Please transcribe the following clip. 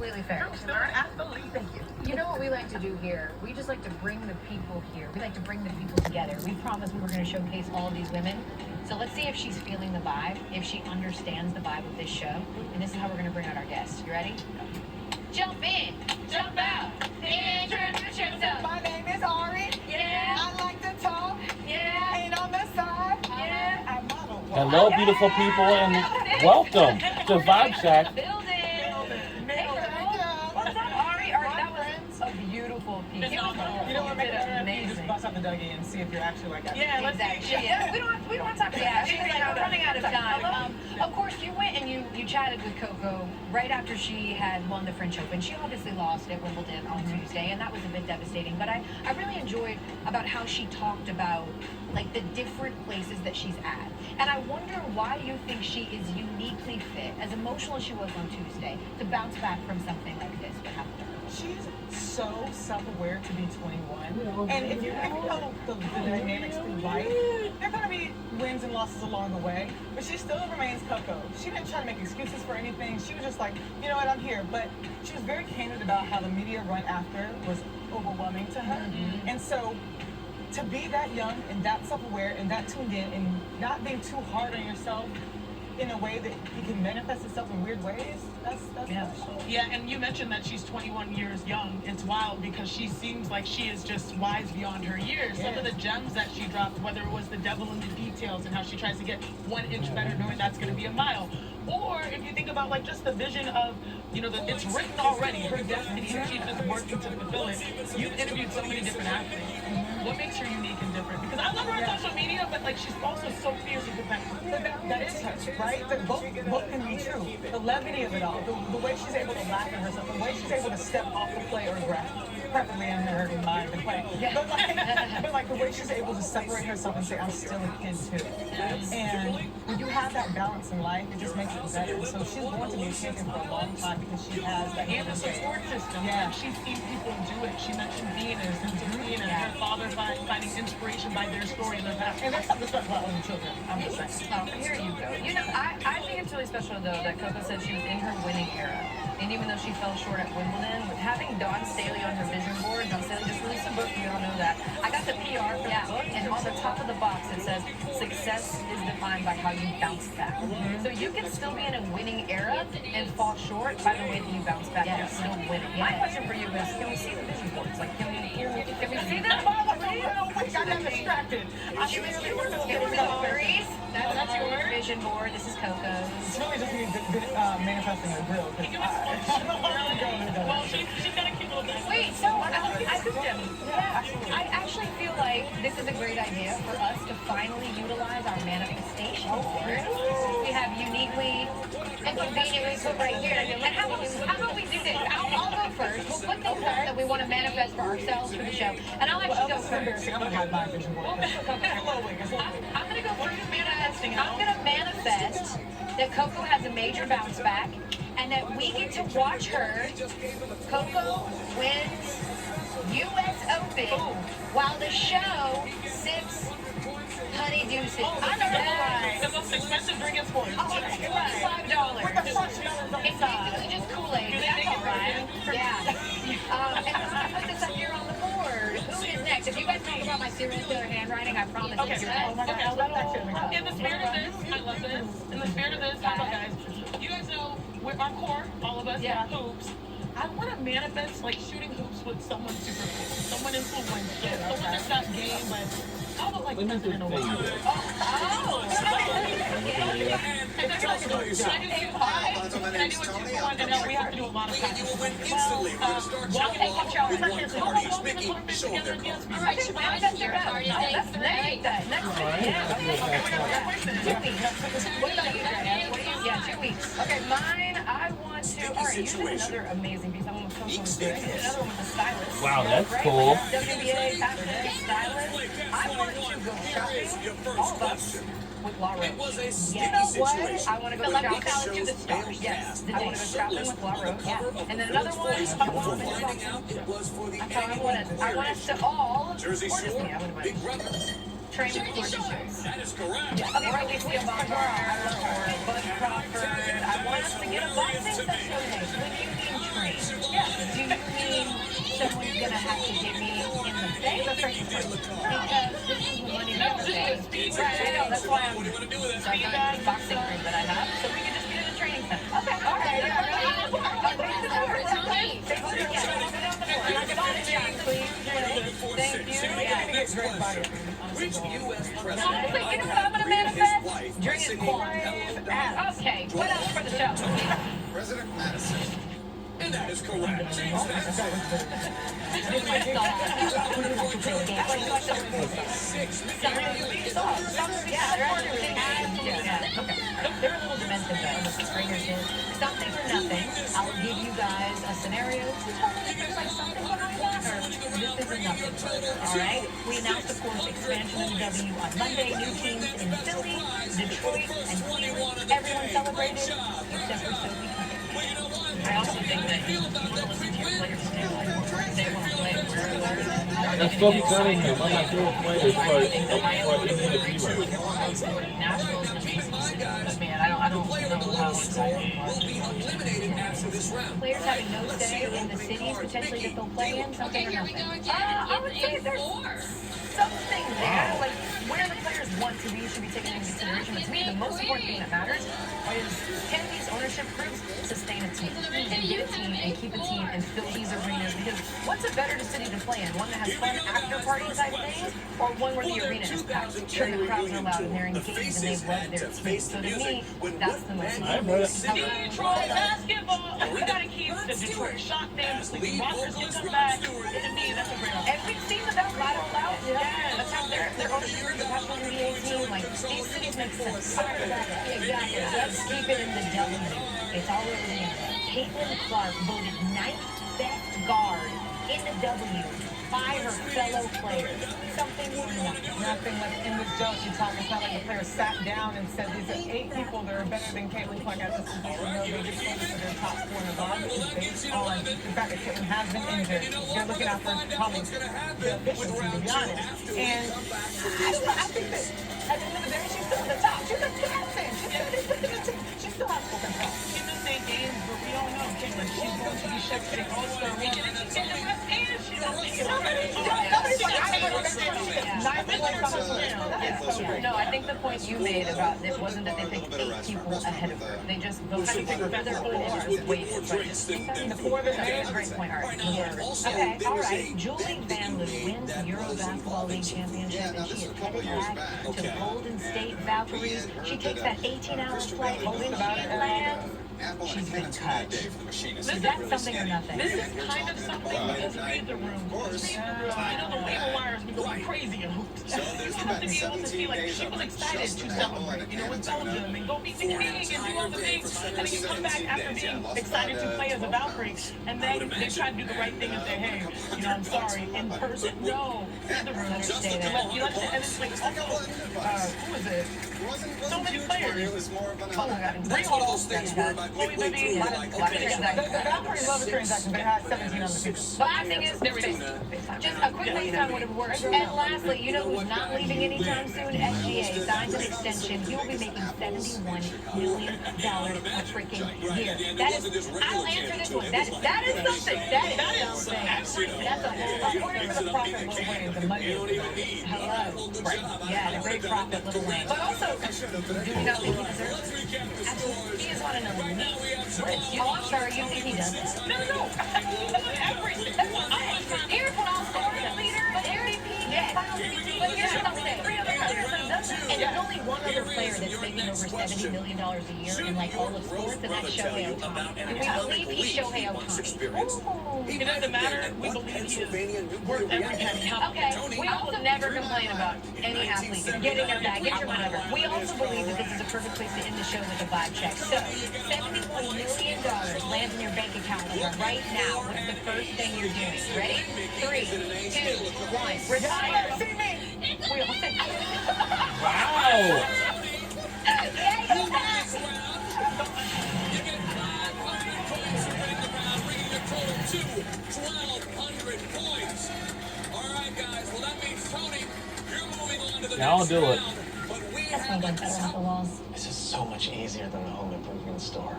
completely fair. True, still an athlete. Thank you. You know what we like to do here? We just like to bring the people here. We like to bring the people together. We promised we were going to showcase all of these women. So let's see if she's feeling the vibe, if she understands the vibe of this show. And this is how we're going to bring out our guests. You ready? Jump in, jump out, introduce yourself. My name is Ari. Yeah. I like to talk. Yeah. And on the side, Yeah. I model. Hello, beautiful people, and welcome to Vibe Shack. Building. Hey, girl. What's up, Ari? That was a beautiful piece. You know what? Make it better if you just Amazing. bust out the Dougie and see if you're actually like that. Yeah, exactly. Yeah, we don't want to talk about that. She's like, we're running out of time. Of course, you went and you chatted with Coco right after she had won the French Open. She obviously lost at Wimbledon on Tuesday, and that was a bit devastating. But I really enjoyed about how she talked about like the different places that she's at. And I wonder why you think she is uniquely fit, as emotional as she was on Tuesday, to bounce back from something like this. What happened to her? She's so self-aware to be 21. And if you know the dynamics through life, there are going to be wins and losses along the way. But she still remains Coco. She didn't try to make excuses for anything. She was just like, you know what, I'm here. But she was very candid about how the media run after was overwhelming to her. And so to be that young and that self-aware and that tuned in and not being too hard on yourself in a way that it can manifest itself in weird ways, that's special. Yeah, and you mentioned that she's 21 years young. It's wild because she seems like she is just wise beyond her years. Some of the gems that she dropped, whether it was the devil in the details and how she tries to get 1 inch better knowing that's going to be a mile. Or if you think about like just the vision of, you know, it's written already, her destiny, and she's just working to fulfill it. You've interviewed so many different athletes. What makes her unique and different? Because I love her on social media, but like she's also so fierce and competitive. But that is her, right? That both can be true. The levity of it all, the way she's able to laugh at herself, the way she's able to step off the play or grab, preferably in her mind to play. But like the way she's able to separate herself and say, I'm still a kid too. And when you have that balance in life, it just makes it better. So she's going to be a champion for a long time because she has that. And the support system. Yeah. Like, she's seen people do it. She mentioned Venus and Serena and her father finding inspiration by their story and their past. And there's something special about owning children, I'm just saying. Oh, here you go. You know, I think it's really special, though, that Coco said she was in her winning era. And even though she fell short at Wimbledon, with having Dawn Staley on her vision board, Dawn Staley just released a book, you all know that. I got the PR for that book, and on the top of the box it says, success is defined by how you bounce back. So you can still be in a winning era and fall short by the way that you bounce back and still winning. My question for you is, can we see the vision boards? Like, can we see them? I got distracted. Can we see the That's your vision board. This is Coco's. It's really just me manifesting a grill. Well, she's got a cute little dance. Wait, so I actually feel like this is a great idea for us to finally utilize our manifestation board. We have uniquely and conveniently put right here. And how about we do this? I'll go first. We'll put things up that we want to manifest for ourselves for the show. And I'll actually go first. I'm gonna have my vision board. I'm going to go first manifesting. I'm going to manifest that Coco has a major bounce back and that we get to watch her. Coco wins U.S. Open while the show sips honeydew. The most expensive drink in sports. $5. It's basically just Kool-Aid. That's all right. Yeah. And I'm going to put this up here on the board. Who is next? If you guys talk about my serial killer handwriting, I promise Okay. you're next. In the spirit of this, I love this. In the spirit of this, how about guys? You guys know we're our core, all of us, hoops. I want to manifest like shooting hoops with someone super cool, someone influential, someone that's not game, but how about like President Obama? And then should I do a 2-for-1? And then we have to do a lot of practice. All right, should I just do that? What about you, Diane? Yeah, 2 weeks. Okay, mine, I want to. All right, you did another amazing piece. I want to another one with the stylist. Wow, that's cool. WBA, stylist. I want to go shopping, all of us, with La Roche. You know what? I want to go shopping to the stars. Yes, I want to go shopping with La Roche. Yeah. And then another one, I want us to all, or just me, I wouldn't mind. Train with Courtney Shoes. That is correct. Yeah. Okay, right, we have Bud Crawford. I want us to get a boxing session today. When you can train. Do you mean someone's gonna have to hit me in the face? Because this is the money Right, I know. That's why I'm starting a boxing group that I have, so we can just meet at a training center. Okay, all right. Thank you. Honestly, you know what I'm gonna manifest? Drinking corn. Okay, what else for the show? President Madison. And that is correct. James They're a little demented though, the trainers is. Something or nothing. I'll give you guys a scenario. Tell me if there's like something behind that or this isn't nothing. Alright? We announced, of course, expansion of the W on Monday. New teams in Philly, Detroit, and Cleveland. Everyone celebrated except for Sophie. I also think that you listen to your players too. Like, they want to play where That's Sophie Cunningham. I'm not sure what players, but Nationals and ACC. Man, I don't know how excited you are. Players having no say in the cities potentially that they'll play in, something or nothing. I would say there's something there, like where the players want to be should be taken into consideration. But to me, the most important thing that matters is can these ownership groups sustain a team and get a team and keep a team and fill these arenas? Because what's a better city to play in? One that has fun after party type things, or one where the arena is packed, sure the crowds are loud and they're engaged and they love their team. So to me, that's the most important. Detroit basketball. We gotta keep the Detroit Shock them. The Rockers can come back. To me, that's a great option. And we've seen them out lateral out. Yeah, that's how their ownership group, the National NBA team, like these cities make sense. Exactly. Let's keep it in the W. It's all over the internet. Caitlin Clark voted 9th best guard in the W by her fellow players. Something or nothing. Nothing like in this joke you talk. It's not like the player sat down and said these are 8 people that are better than Caitlin Clark at this position. No, they just voted for their top scorer in the guard, which is based on the fact that Caitlin has been injured. They're looking out for probably the efficiency, to be honest. And I think that at the end of the day, she's still at the top. She's a captain. She still has full control. She can say games, but we don't know. Caitlin, she's going to be shepherding All-Star weekend, and she's getting the rest, and she's going to be No, I think the point you made about it wasn't that they picked 8 people ahead of her. They just voted for their four weighted. The 4 that made a great point. All right. Okay, all right. Julie Van Loo wins the Euro Basketball League championship, and she is headed back to the Golden State Valkyries. She takes that 18-hour flight, and when she lands, she's been cut. Is that something or nothing? This is kind of something because read the room. You know, the waiver wires be going crazy in hoops. You have to be able to see, like, she was excited to celebrate, you know, with Belgium and go meet the king and do all the things. And then you come back after being excited to play as a Valkyrie, and then they try to do the right thing and say, hey, you know, I'm sorry, in person. No, read the room. Understand that. You understand? And it's like, also, who is it? So many players. Oh my God. Bring all those things were by The Valkyries love a transaction, but it has 17 on the field. The last thing is, just a quick FaceTime would have worked. And lastly, you know who's not leaving anytime soon? SGA signs an extension. He will be making $71 million a freaking year. That is, I'll answer this one. That is something. That is something. That's a whole, according to the prophet Lil Wayne, the money is hello. Right. Yeah, the great prophet Lil Wayne. But also, do we not think he deserves it? Absolutely. He is on an elite list. Oh, I'm sorry, you think he doesn't? No. Everything. Here's what I'll say. Leader, MVP, but here's what I'll say. 3 other players that does that. And there's only one other player that's making over $70 million a year in like all of sports, and that's Shohei Ohtani. And we believe he's Shohei Ohtani. It doesn't matter. We believe he is worth every penny. Okay, we also never complain about any athlete getting their bag, get your whatever. We also believe that this is a perfect place to end the show with a vibe check. So, $71 million lands in your bank account right now. What's the first thing you're doing? Ready? 3, 2, 1. Retire. See me. We all said. Wow. Now I'll do it. That's my gun fell off the walls. This is so much easier than the home improvement store.